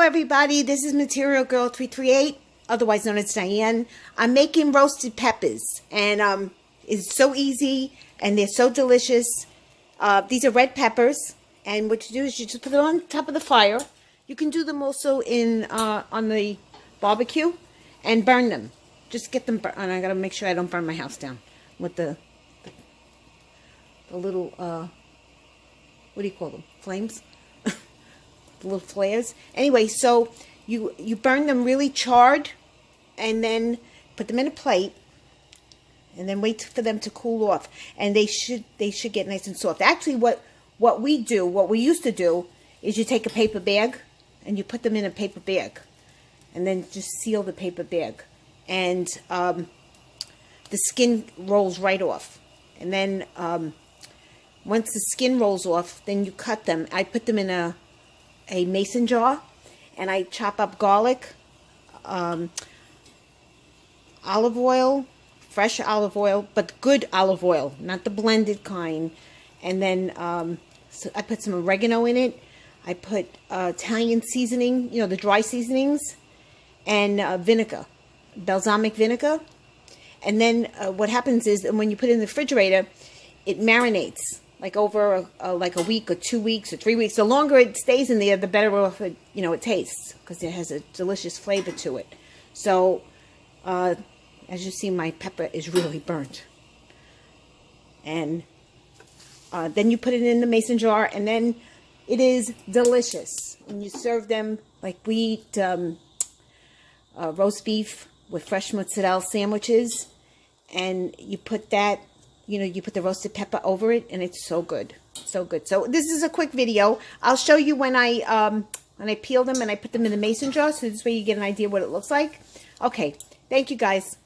everybody, this is Material Girl 338, otherwise known as Diane. I'm making roasted peppers, and it's so easy and they're so delicious. These are red peppers, and what you do is you just put them on top of the fire. You can do them also in on the barbecue and burn them. Just get them and I gotta make sure I don't burn my house down with the little what do you call them, flames? The little flares. Anyway, so you burn them really charred, and then put them in a plate, and then wait for them to cool off. And they should get nice and soft. Actually, what we used to do, is you take a paper bag and you put them in a paper bag, and then just seal the paper bag, and the skin rolls right off. And then once the skin rolls off, then you cut them. I put them in a mason jar, and I chop up garlic, olive oil, fresh olive oil, but good olive oil, not the blended kind. And then so I put some oregano in it. I put Italian seasoning, you know, the dry seasonings, and vinegar, balsamic vinegar. And then what happens is, when you put it in the refrigerator, it marinates like over like a week or 2 weeks or 3 weeks. The longer it stays in there, the better off it, you know, it tastes, because it has a delicious flavor to it. So as you see, my pepper is really burnt. And then you put it in the mason jar, and then it is delicious. And you serve them like we eat roast beef with fresh mozzarella sandwiches, and you put that, you know, you put the roasted pepper over it, and it's so good, so good. So this is a quick video. I'll show you when I peel them and I put them in the mason jar, so this way you get an idea what it looks like. Okay, thank you guys.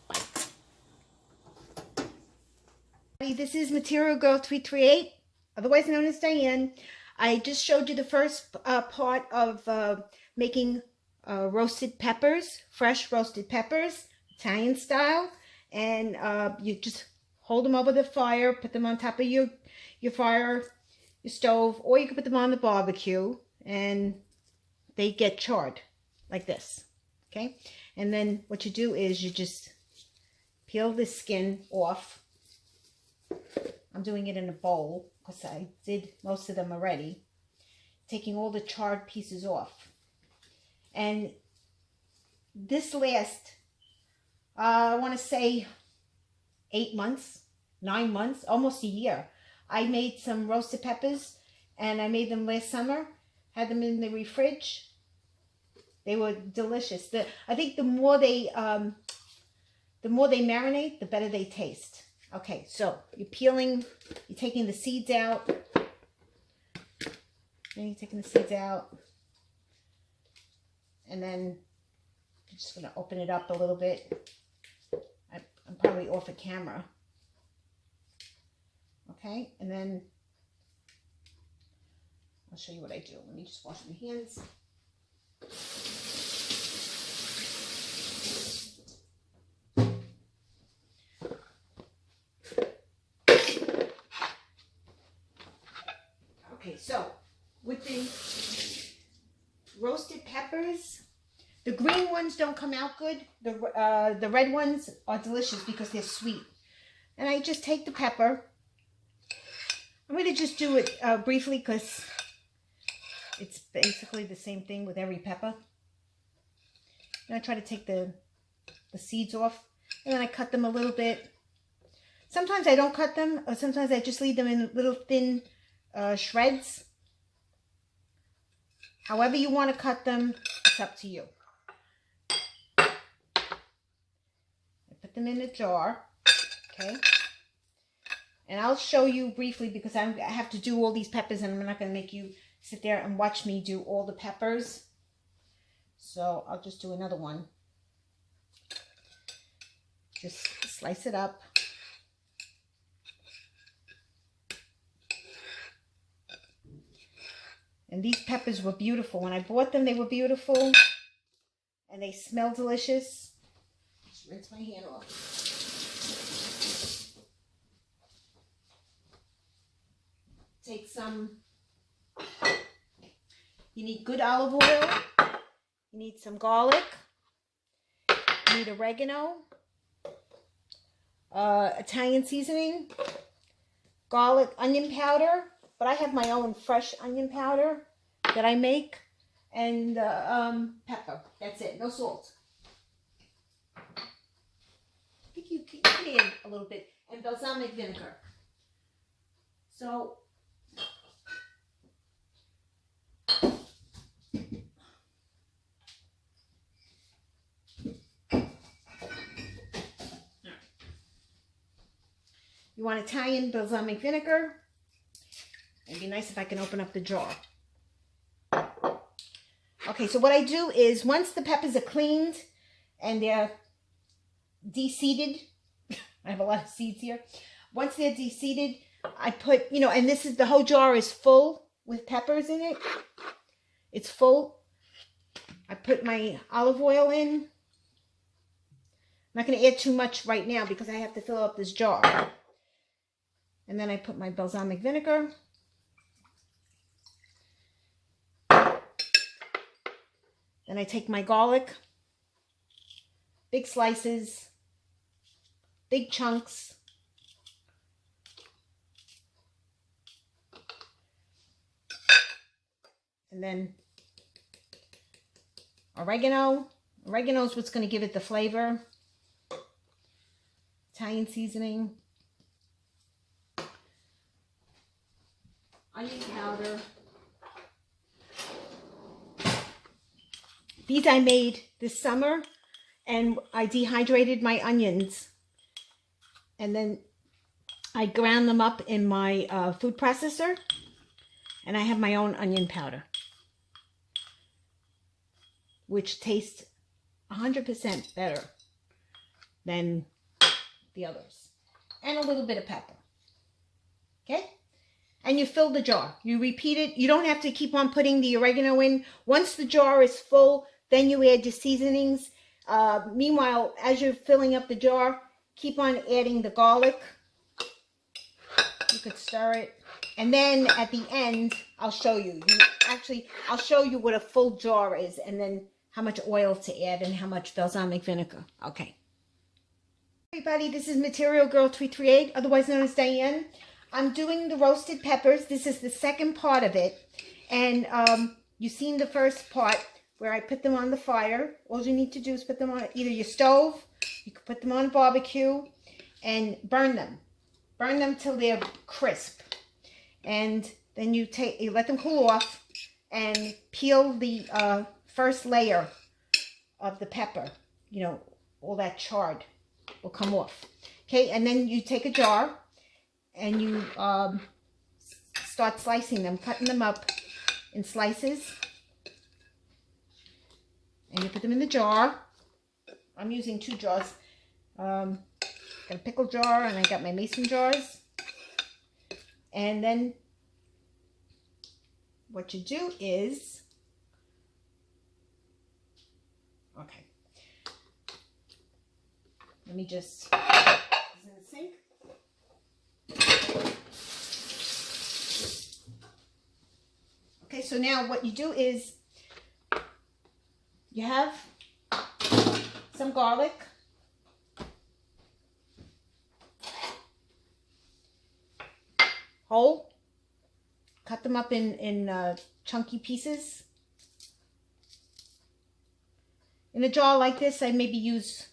Bye. This is Material Girl 338, otherwise known as Diane. I just showed you the first part of making roasted peppers, fresh roasted peppers, Italian style, and you just hold them over the fire, put them on top of your fire, your stove, or you can put them on the barbecue, and they get charred like this, okay? And then what you do is you just peel the skin off. I'm doing it in a bowl because I did most of them already. Taking all the charred pieces off. And this lasts, I want to say 8 months, 9 months, almost a year. I made some roasted peppers, and I made them last summer. Had them in the fridge. They were delicious. I think the more they marinate, the better they taste. Okay, so you're taking the seeds out. Then you're taking the seeds out, and then I'm just going to open it up a little bit. I'm probably off a camera. Okay, and then I'll show you what I do. Let me just wash my hands. Okay, so with the roasted peppers, the green ones don't come out good. The red ones are delicious because they're sweet. And I just take the pepper. I'm going to just do it briefly because it's basically the same thing with every pepper. And I try to take the seeds off, and then I cut them a little bit. Sometimes I don't cut them, or sometimes I just leave them in little thin shreds. However you want to cut them, it's up to you. I put them in a jar, okay? And I'll show you briefly, because I have to do all these peppers, and I'm not going to make you sit there and watch me do all the peppers. So I'll just do another one. Just slice it up. And these peppers were beautiful. When I bought them, they were beautiful. And they smell delicious. Just rinse my hand off. Take some, you need good olive oil. need some garlic. You need oregano. Italian seasoning. Garlic, onion powder. But I have my own fresh onion powder that I make. And pepper. That's it. No salt. I think you can add a little bit. And balsamic vinegar. So, you want Italian balsamic vinegar. It'd be nice if I can open up the jar. Okay, so what I do is once the peppers are cleaned and they're de-seeded, I have a lot of seeds here. Once they're de-seeded, I put, and this is, the whole jar is full with peppers in it. It's full. I put my olive oil in. I'm not going to add too much right now because I have to fill up this jar. And then I put my balsamic vinegar. Then I take my garlic, big slices, big chunks. And then oregano. Oregano is what's going to give it the flavor. Italian seasoning. Onion powder. These I made this summer, and I dehydrated my onions. And then I ground them up in my food processor. And I have my own onion powder, which tastes 100% better than the others. And a little bit of pepper. Okay? And you fill the jar. You repeat it. You don't have to keep on putting the oregano in. Once the jar is full, then you add your seasonings. Meanwhile, as you're filling up the jar, keep on adding the garlic. You could stir it. And then at the end, I'll show you. I'll show you what a full jar is, and then how much oil to add and how much balsamic vinegar. Okay. Everybody, this is Material Girl 338, otherwise known as Diane. I'm doing the roasted peppers. This is the second part of it. And you've seen the first part where I put them on the fire. All you need to do is put them on either your stove, you can put them on a barbecue, and burn them. Burn them till they're crisp. And then you let them cool off and peel the first layer of the pepper. All that chard will come off. Okay, and then you take a jar and you start slicing them, cutting them up in slices. And you put them in the jar. I'm using 2 jars. Got a pickle jar and I got my mason jars. And then what you do is, okay, let me just, is in the sink. Okay, so now what you do is, you have some garlic. Whole. Cut them up in chunky pieces. In a jar like this, I maybe use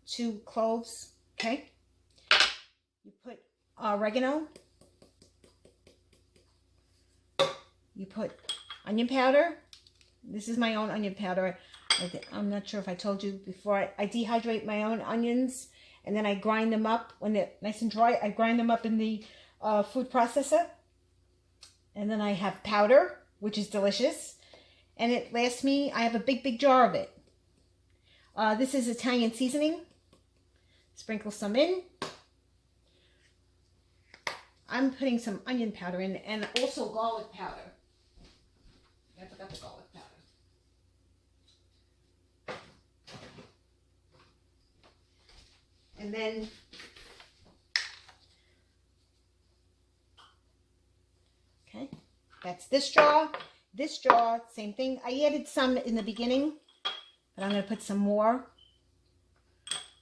2 cloves. Okay. You put oregano. You put onion powder. This is my own onion powder. I'm not sure if I told you before. I dehydrate my own onions and then I grind them up. When they're nice and dry, I grind them up in the food processor. And then I have powder, which is delicious. And it lasts me, I have a big jar of it. This is Italian seasoning. Sprinkle some in. I'm putting some onion powder in and also garlic powder. I forgot the garlic powder. And then okay, that's this jar. This jar, same thing. I added some in the beginning, but I'm going to put some more.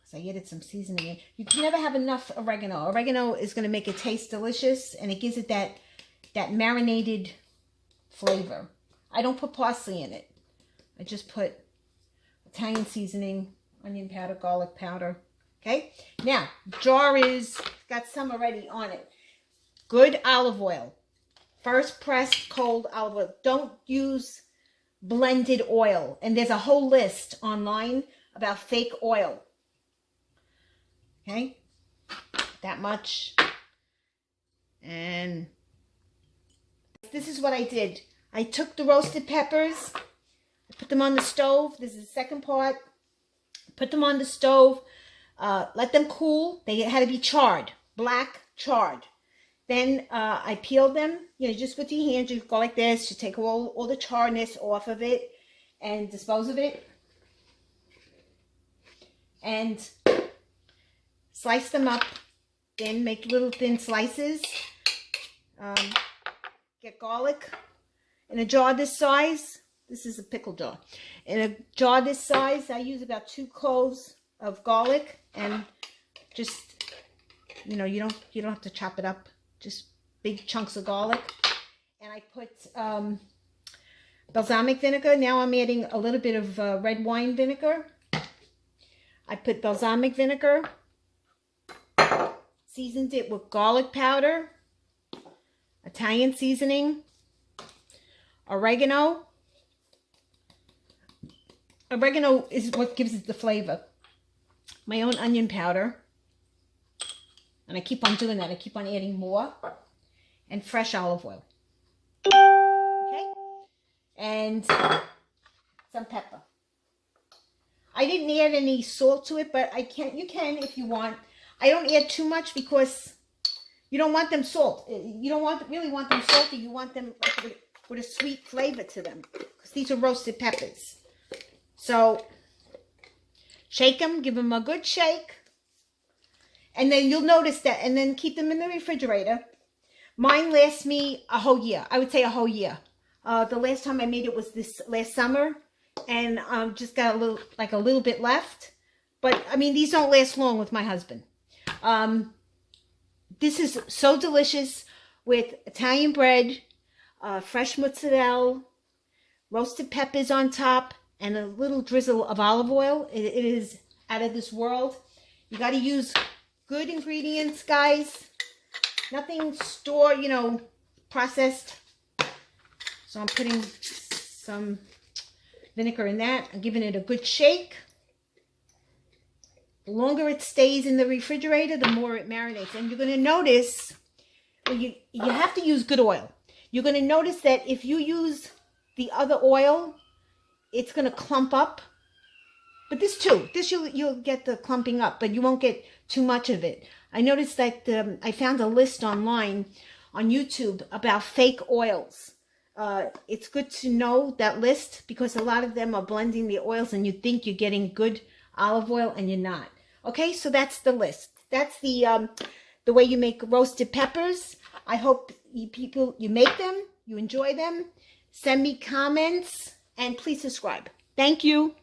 So I added some seasoning in. You can never have enough oregano. Oregano is going to make it taste delicious, and it gives it that marinated flavor. I don't put parsley in it. I just put Italian seasoning, onion powder, garlic powder. Okay? Now, jar is got some already on it. Good olive oil. First pressed cold olive oil. Don't use blended oil. And there's a whole list online about fake oil. Okay? That much. And this is what I did. I took the roasted peppers. I put them on the stove. This is the second part. Put them on the stove. Let them cool. They had to be charred. Black charred. Then I peeled them, you know, just with your hands. You go like this to take all the charness off of it and dispose of it. And slice them up. Then make little thin slices. Get garlic in a jar this size. This is a pickle jar. In a jar this size, I use about 2 cloves of garlic, and just, you know, you don't have to chop it up. Just big chunks of garlic. And I put balsamic vinegar. Now I'm adding a little bit of red wine vinegar. I put balsamic vinegar. Seasoned it with garlic powder, Italian seasoning, oregano. Oregano is what gives it the flavor. My own onion powder. And I keep on doing that. I keep on adding more. And fresh olive oil. Okay? And some pepper. I didn't add any salt to it, but you can if you want. I don't add too much because you don't want them salt. You don't really want them salty. You want them with a sweet flavor to them. Because these are roasted peppers. So, shake them. Give them a good shake. And then you'll notice that. And then keep them in the refrigerator. Mine lasts me a whole year. I would say a whole year. The last time I made it was this last summer. And just got a little bit left. But, I mean, these don't last long with my husband. This is so delicious with Italian bread, fresh mozzarella, roasted peppers on top, and a little drizzle of olive oil. It is out of this world. You got to use good ingredients, guys. Nothing processed. So I'm putting some vinegar in that. I'm giving it a good shake. The longer it stays in the refrigerator, the more it marinates. And you're going to notice, you have to use good oil. You're going to notice that if you use the other oil, it's going to clump up. But this too, you'll get the clumping up, but you won't get too much of it. I noticed that I found a list online on YouTube about fake oils. It's good to know that list because a lot of them are blending the oils and you think you're getting good olive oil and you're not. Okay, so that's the list. That's the way you make roasted peppers. I hope you make them, you enjoy them. Send me comments and please subscribe. Thank you.